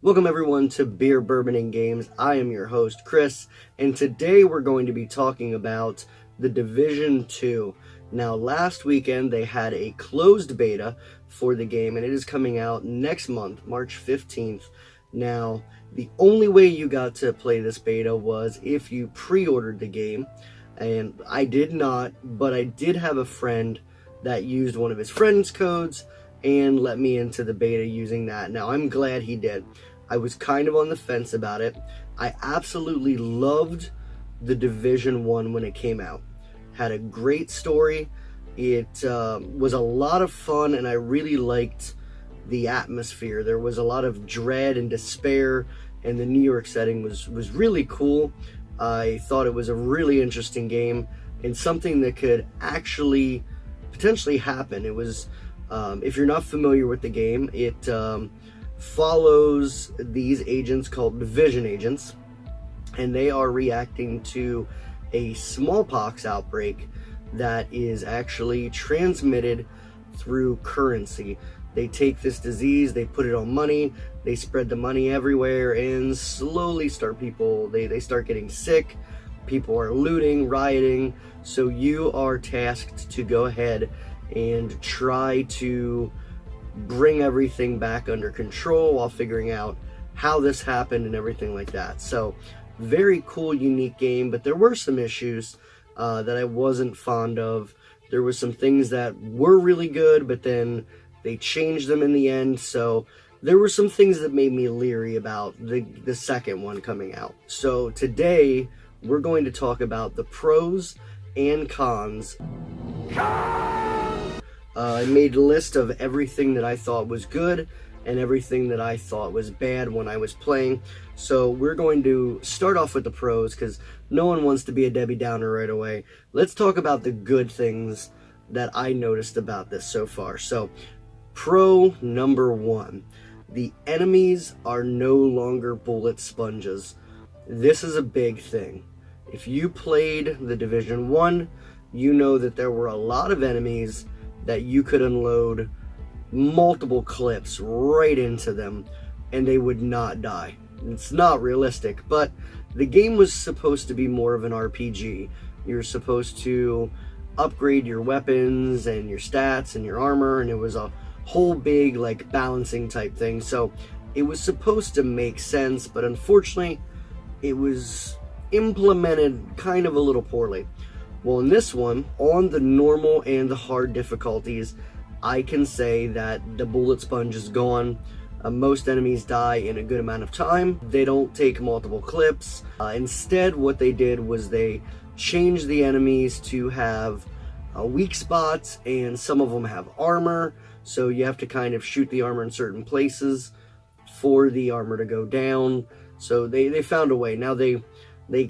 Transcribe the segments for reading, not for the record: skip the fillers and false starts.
Welcome everyone to Beer, Bourbon, and Games. I am your host, Chris, and today we're going to be talking about The Division 2. Now, last weekend they had a closed beta for the game, and it is coming out next month, March 15th. Now, the only way you got to play this beta was if you pre-ordered the game, and I did not, but I did have a friend that used one of his friend's codes and let me into the beta using that. Now, I'm glad he did. I was kind of on the fence about it. I absolutely loved The Division 1 when it came out. Had a great story. It was a lot of fun, and I really liked the atmosphere. There was a lot of dread and despair, and the New York setting was really cool. I thought it was a really interesting game and something that could actually potentially happen. It was, if you're not familiar with the game, it follows these agents called division agents, and they are reacting to a smallpox outbreak that is actually transmitted through currency. They take this disease, they put it on money, they spread the money everywhere, and slowly they start getting sick. People are looting, rioting, so you are tasked to go ahead and try to bring everything back under control while figuring out how this happened and everything like that. So, very cool, unique game, but there were some issues that I wasn't fond of. There were some things that were really good, but then they changed them in the end, so there were some things that made me leery about the second one coming out. So today, we're going to talk about the pros and cons. I made a list of everything that I thought was good and everything that I thought was bad when I was playing. So we're going to start off with the pros because no one wants to be a Debbie Downer right away. Let's talk about the good things that I noticed about this so far. So, pro number one, the enemies are no longer bullet sponges. This is a big thing. If you played The Division 1, you know that there were a lot of enemies that you could unload multiple clips right into them and they would not die. It's not realistic, but the game was supposed to be more of an RPG. You're supposed to upgrade your weapons and your stats and your armor, and it was a whole big like balancing type thing. So it was supposed to make sense, but unfortunately it was implemented kind of a little poorly. Well, in this one, on the normal and the hard difficulties, I can say that the bullet sponge is gone. Most enemies die in a good amount of time. They don't take multiple clips. Instead, what they did was they changed the enemies to have weak spots, and some of them have armor, so you have to kind of shoot the armor in certain places for the armor to go down. So they found a way. Now they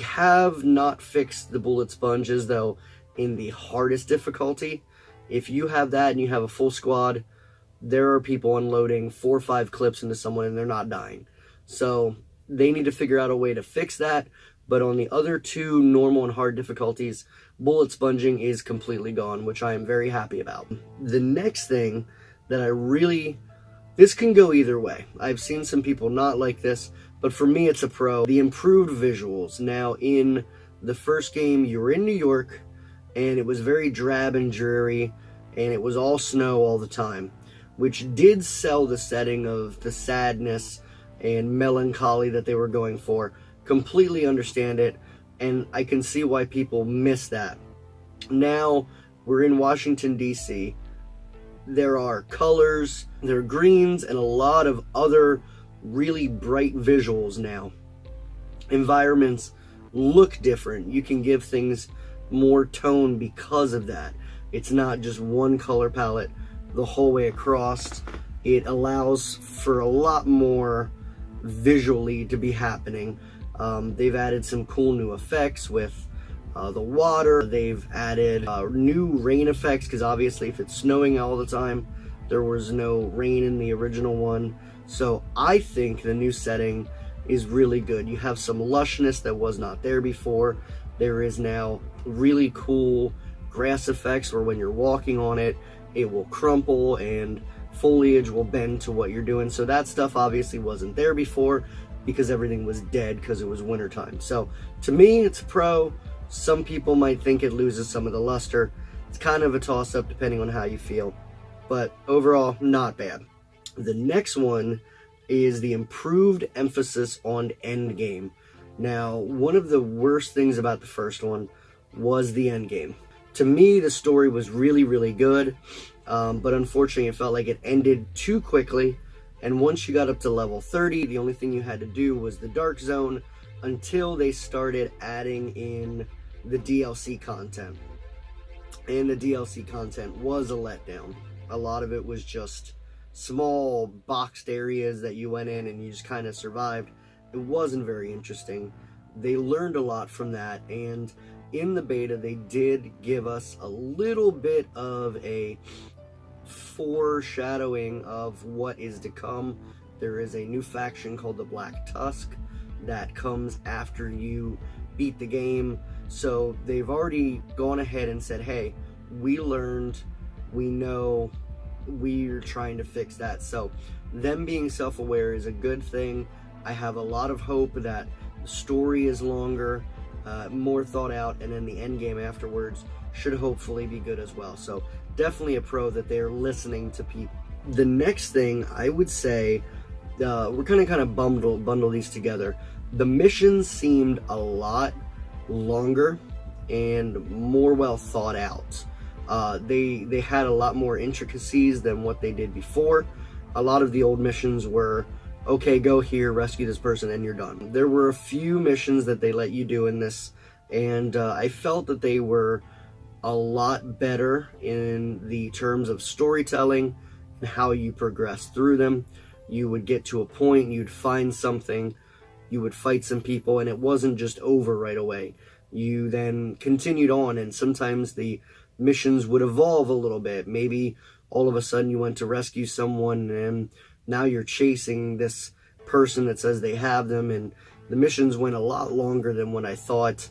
have not fixed the bullet sponges, though, in the hardest difficulty. If you have that and you have a full squad, there are people unloading 4 or 5 clips into someone and they're not dying. So they need to figure out a way to fix that. But on the other two normal and hard difficulties, bullet sponging is completely gone, which I am very happy about. The next thing that this can go either way. I've seen some people not like this, but for me it's a pro. The improved visuals. Now, in the first game, you were in New York, and it was very drab and dreary, and it was all snow all the time, which did sell the setting of the sadness and melancholy that they were going for. Completely understand it, and I can see why people miss that. Now, we're in Washington, D.C. There are colors, there are greens, and a lot of other really bright visuals now. Environments look different. You can give things more tone because of that. It's not just one color palette the whole way across. It allows for a lot more visually to be happening. They've added some cool new effects with the water. They've added new rain effects, because obviously if it's snowing all the time, there was no rain in the original one. So I think the new setting is really good. You have some lushness that was not there before. There is now really cool grass effects where when you're walking on it, it will crumple and foliage will bend to what you're doing. So that stuff obviously wasn't there before because everything was dead because it was wintertime. So to me, it's a pro. Some people might think it loses some of the luster. It's kind of a toss-up depending on how you feel. But overall, not bad. The next one is the improved emphasis on endgame. Now, one of the worst things about the first one was the endgame. To me, the story was really, really good, but unfortunately, it felt like it ended too quickly. And once you got up to level 30, the only thing you had to do was the Dark Zone until they started adding in the DLC content. And the DLC content was a letdown. A lot of it was just small boxed areas that you went in and you just kind of survived. It wasn't very interesting. They learned a lot from that, and in the beta they did give us a little bit of a foreshadowing of what is to come. There is a new faction called the Black Tusk that comes after you beat the game. So they've already gone ahead and said, hey, we learned, we know, we're trying to fix that. So them being self-aware is a good thing. I have a lot of hope that the story is longer, more thought out, and then the end game afterwards should hopefully be good as well. So definitely a pro that they're listening to people. The next thing I would say, we're kind of bundle these together. The missions seemed a lot longer and more well thought out. They had a lot more intricacies than what they did before. A lot of the old missions were, okay, go here, rescue this person, and you're done. There were a few missions that they let you do in this, and I felt that they were a lot better in the terms of storytelling and how you progress through them. You would get to a point, you'd find something, you would fight some people, and it wasn't just over right away. You then continued on, and sometimes the missions would evolve a little bit. Maybe all of a sudden you went to rescue someone, and now you're chasing this person that says they have them, and the missions went a lot longer than what I thought.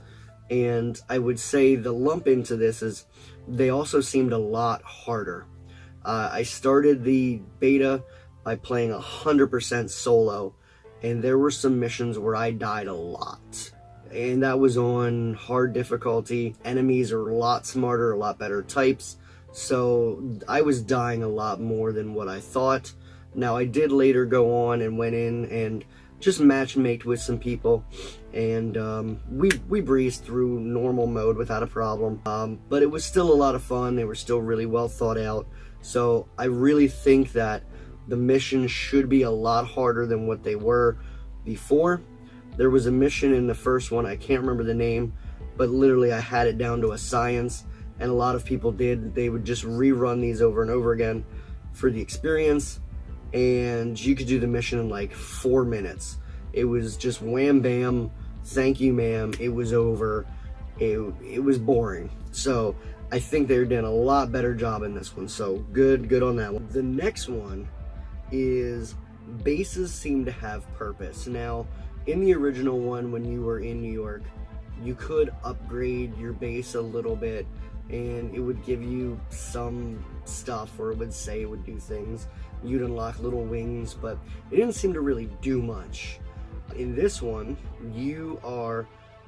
And I would say the lump into this is they also seemed a lot harder. I started the beta by playing 100% solo, and there were some missions where I died a lot. And that was on hard difficulty. Enemies are a lot smarter, a lot better types. So I was dying a lot more than what I thought. Now, I did later go on and went in and just matchmaked with some people, and we breezed through normal mode without a problem. But it was still a lot of fun. They were still really well thought out. So I really think that the missions should be a lot harder than what they were before. There was a mission in the first one, I can't remember the name, but literally I had it down to a science, and a lot of people did. They would just rerun these over and over again for the experience, and you could do the mission in like 4 minutes. It was just wham bam, thank you ma'am, it was over. It was boring. So I think they're doing a lot better job in this one, so good on that one. The next one is bases seem to have purpose. Now, in the original one, when you were in New York, you could upgrade your base a little bit, and it would give you some stuff, or it would say it would do things. You'd unlock little wings, but it didn't seem to really do much. In this one, you are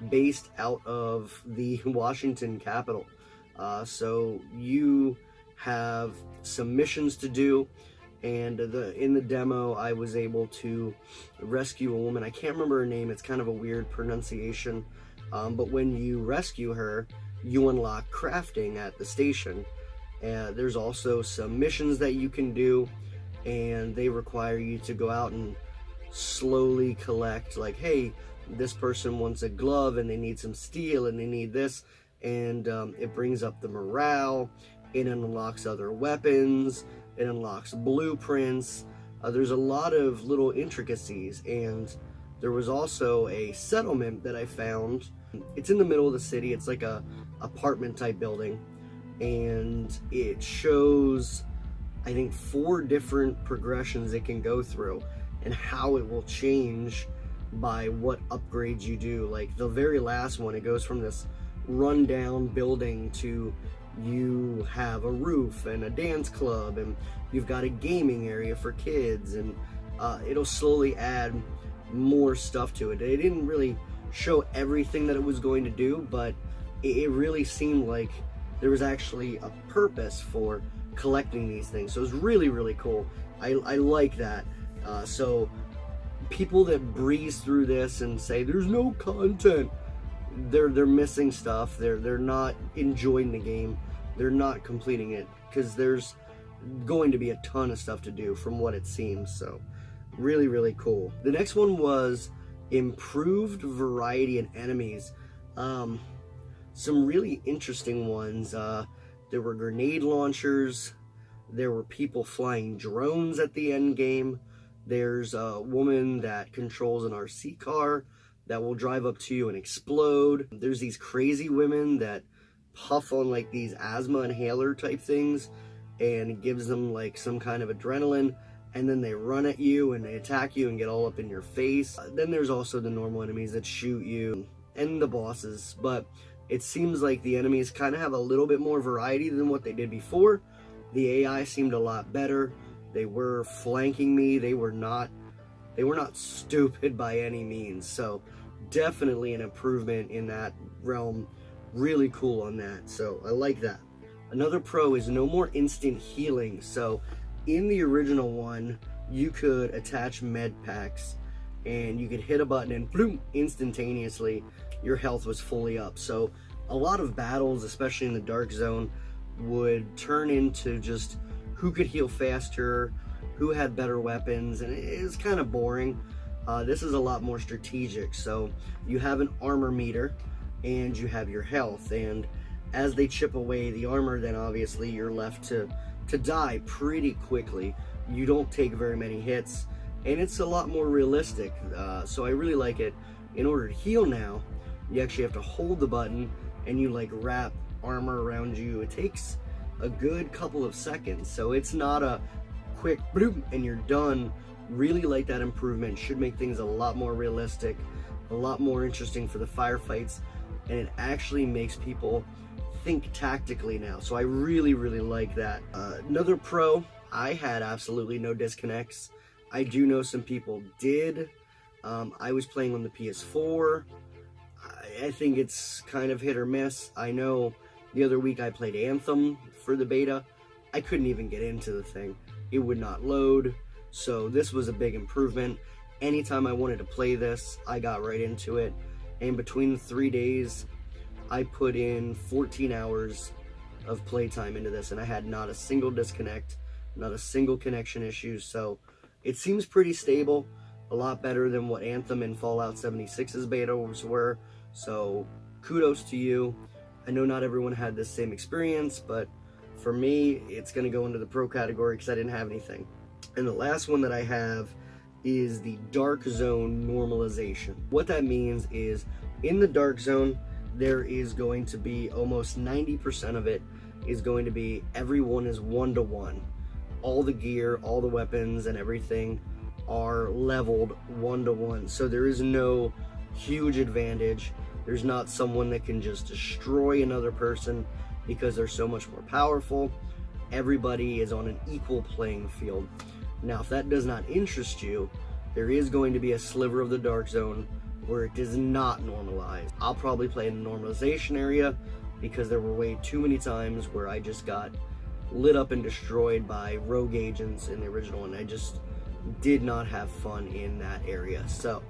based out of the Washington Capitol. So you have some missions to do, and in the demo I was able to rescue a woman. I can't remember her name, it's kind of a weird pronunciation, but when you rescue her, you unlock crafting at the station. There's also some missions that you can do, and they require you to go out and slowly collect, like, hey, this person wants a glove and they need some steel and they need this, and it brings up the morale. It unlocks other weapons, it unlocks blueprints. There's a lot of little intricacies, and there was also a settlement that I found. It's in the middle of the city. It's like a apartment type building, and it shows, I think, 4 different progressions it can go through and how it will change by what upgrades you do. Like the very last one, it goes from this rundown building to you have a roof and a dance club, and you've got a gaming area for kids, and it'll slowly add more stuff to it. They didn't really show everything that it was going to do, but it really seemed like there was actually a purpose for collecting these things. So it was really, really cool. I like that. So people that breeze through this and say there's no content, they're missing stuff. They're not enjoying the game. They're not completing it, because there's going to be a ton of stuff to do from what it seems. So really, really cool. The next one was improved variety in enemies. Some really interesting ones. There were grenade launchers. There were people flying drones at the end game. There's a woman that controls an RC car that will drive up to you and explode. There's these crazy women that puff on like these asthma inhaler type things, and it gives them like some kind of adrenaline, and then they run at you and they attack you and get all up in your face. Then there's also the normal enemies that shoot you, and the bosses, but it seems like the enemies kind of have a little bit more variety than what they did before. The AI seemed a lot better. They were flanking me. They were not stupid by any means. So definitely an improvement in that realm. Really cool on that. So I like that. Another pro is no more instant healing. So in the original one, you could attach med packs and you could hit a button and boom, instantaneously your health was fully up. So a lot of battles, especially in the dark zone, would turn into just who could heal faster, who had better weapons, and it was kind of boring. This is a lot more strategic. So you have an armor meter and you have your health, and as they chip away the armor, then obviously you're left to die pretty quickly. You don't take very many hits, and it's a lot more realistic. So I really like it. In order to heal now, you actually have to hold the button and you like wrap armor around you. It takes a good couple of seconds, so it's not a quick bloop and you're done. Really like that improvement. Should make things a lot more realistic, a lot more interesting for the firefights, and it actually makes people think tactically now. So I really, really like that. Another pro, I had absolutely no disconnects. I do know some people did. I was playing on the PS4. I think it's kind of hit or miss. I know the other week I played Anthem for the beta. I couldn't even get into the thing. It would not load. So this was a big improvement. Anytime I wanted to play this, I got right into it. And between 3 days, I put in 14 hours of playtime into this, and I had not a single disconnect, not a single connection issue. So it seems pretty stable, a lot better than what Anthem and Fallout 76's betas were. So kudos to you. I know not everyone had this same experience, but for me, it's going to go into the pro category because I didn't have anything. And the last one that I have is the dark zone normalization. What that means is in the dark zone, there is going to be almost 90% of it is going to be everyone is 1-to-1. All the gear, all the weapons and everything are leveled 1-to-1. So there is no huge advantage. There's not someone that can just destroy another person because they're so much more powerful. Everybody is on an equal playing field. Now, if that does not interest you, there is going to be a sliver of the dark zone where it does not normalize. I'll probably play in the normalization area because there were way too many times where I just got lit up and destroyed by rogue agents in the original, and I just did not have fun in that area. So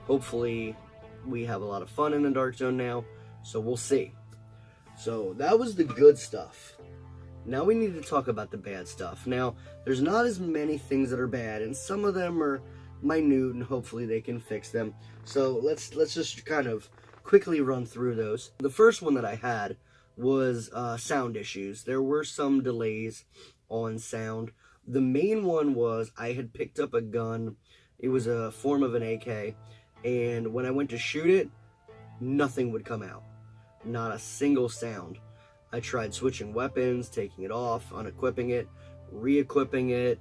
hopefully we have a lot of fun in the dark zone now, so we'll see. So that was the good stuff. Now we need to talk about the bad stuff. Now, there's not as many things that are bad, and some of them are minute, and hopefully they can fix them. So let's just kind of quickly run through those. The first one that I had was sound issues. There were some delays on sound. The main one was I had picked up a gun. It was a form of an AK, and when I went to shoot it, nothing would come out. Not a single sound. I tried switching weapons, taking it off, unequipping it, re-equipping it,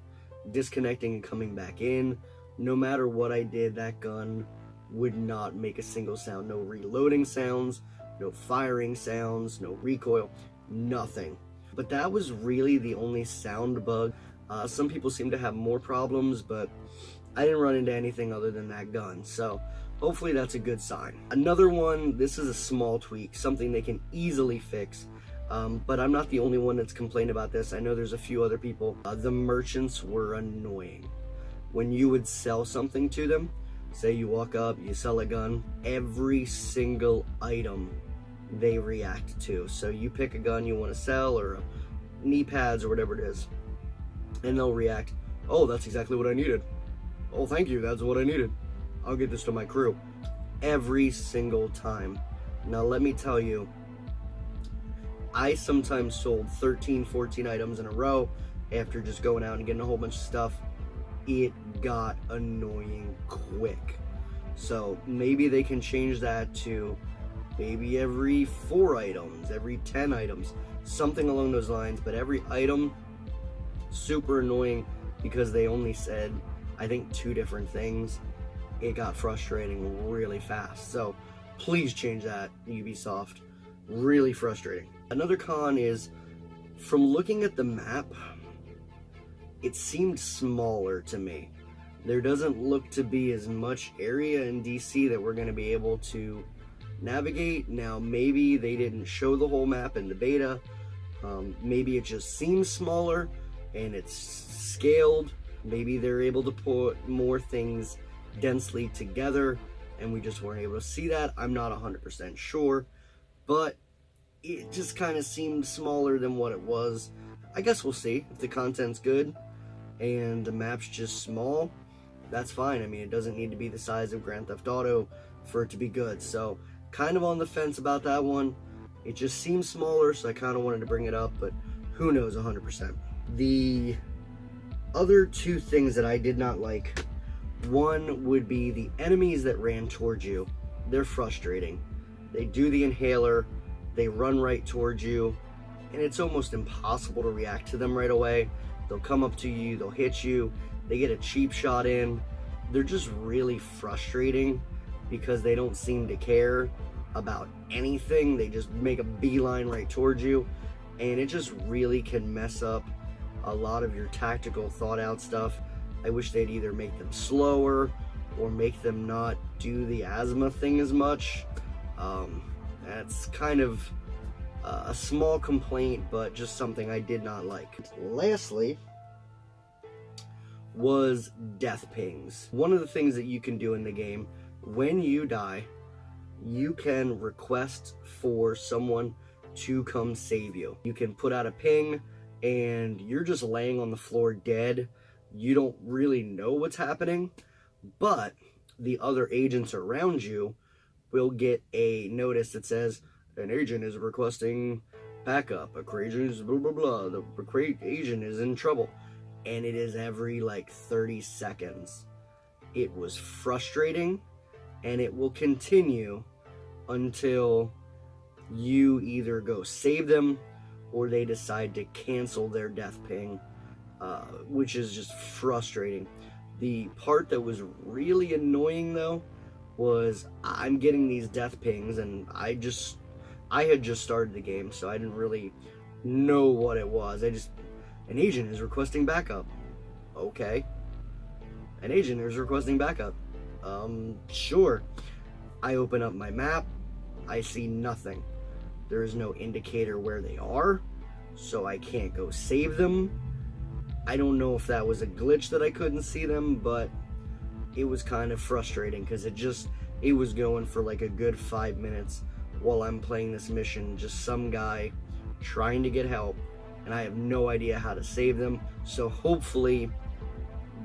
disconnecting and coming back in. No matter what I did, that gun would not make a single sound. No reloading sounds, no firing sounds, no recoil. nothing. But that was really the only sound bug. Some people seem to have more problems, but I didn't run into anything other than that gun, so hopefully that's a good sign. Another one, this is a small tweak, something they can easily fix, but I'm not the only one that's complained about this. I know there's a few other people. The merchants were annoying. When you would sell something to them, say you walk up, you sell a gun, every single item they react to. So you pick a gun you want to sell, or knee pads or whatever it is, and they'll react, oh, that's exactly what I needed. Oh, thank you, that's what I needed. I'll get this to my crew. Every single time. Now let me tell you, I sometimes sold 13, 14 items in a row after just going out and getting a whole bunch of stuff. It got annoying quick. So maybe they can change that to maybe every 4 items, every 10 items, something along those lines. But every item, super annoying because they only said, I think, 2 different things. It got frustrating really fast. So please change that, Ubisoft. Really frustrating. Another con is, from looking at the map, it seemed smaller to me. There doesn't look to be as much area in DC that we're going to be able to navigate. Now, maybe they didn't show the whole map in the beta. Maybe it just seems smaller and it's scaled. Maybe they're able to put more things densely together and we just weren't able to see that. I'm not 100% sure, but it just kind of seemed smaller than what it was. I guess we'll see. If the content's good and the map's just small, that's fine. I mean, it doesn't need to be the size of Grand Theft Auto for it to be good. So kind of on the fence about that one. It just seems smaller, so I kind of wanted to bring it up, but who knows 100%. The other 2 things that I did not like, one would be the enemies that ran towards you. They're frustrating. They do the inhaler, they run right towards you, and it's almost impossible to react to them right away. They'll come up to you, they'll hit you, they get a cheap shot in. They're just really frustrating because they don't seem to care about anything. They just make a beeline right towards you, and it just really can mess up a lot of your tactical thought out stuff. I wish they'd either make them slower or make them not do the asthma thing as much. That's kind of a small complaint, but just something I did not like. Lastly was death pings. One of the things that you can do in the game, when you die, you can request for someone to come save you. You can put out a ping and you're just laying on the floor dead. You don't really know what's happening, but the other agents around you will get a notice that says, an agent is requesting backup, a agent is blah blah blah, the agent is in trouble. And it is every like 30 seconds. It was frustrating, and it will continue until you either go save them or they decide to cancel their death ping, which is just frustrating. The part that was really annoying though was I'm getting these death pings, and I had just started the game, so I didn't really know what it was. An agent is requesting backup. Okay. An agent is requesting backup. Sure. I open up my map. I see nothing. There is no indicator where they are, so I can't go save them. I don't know if that was a glitch that I couldn't see them, but it was kind of frustrating because it was going for like a good 5 minutes while I'm playing this mission, just some guy trying to get help, and I have no idea how to save them. So hopefully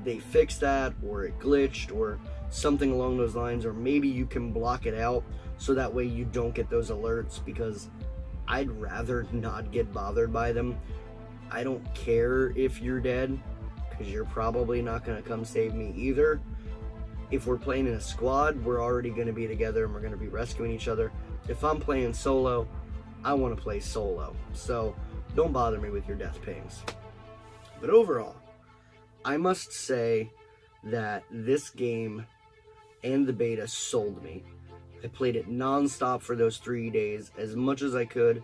they fix that, or it glitched, or something along those lines, or maybe you can block it out so that way you don't get those alerts, because I'd rather not get bothered by them. I don't care if you're dead, because you're probably not going to come save me either. If we're playing in a squad, we're already going to be together and we're going to be rescuing each other. If I'm playing solo, I want to play solo. So don't bother me with your death pings. But overall, I must say that this game and the beta sold me. I played it non-stop for those 3 days as much as I could.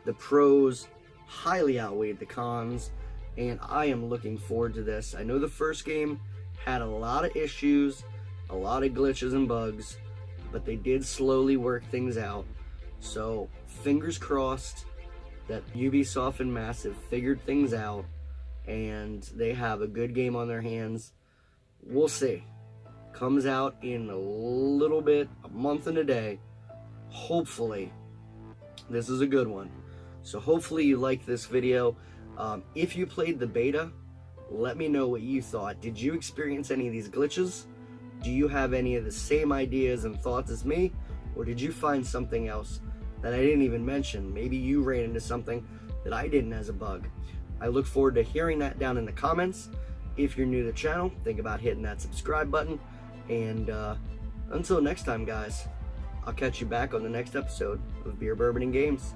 The pros highly outweighed the cons, and I am looking forward to this. I know the first game had a lot of issues, a lot of glitches and bugs, but they did slowly work things out. So fingers crossed that Ubisoft and Massive figured things out and they have a good game on their hands. We'll see. Comes out in a little bit, a month and a day. Hopefully this is a good one. So hopefully you liked this video. If you played the beta, let me know what you thought. Did you experience any of these glitches? Do you have any of the same ideas and thoughts as me? Or did you find something else that I didn't even mention? Maybe you ran into something that I didn't as a bug. I look forward to hearing that down in the comments. If you're new to the channel, think about hitting that subscribe button. And until next time, guys, I'll catch you back on the next episode of Beer, Bourbon, and Games.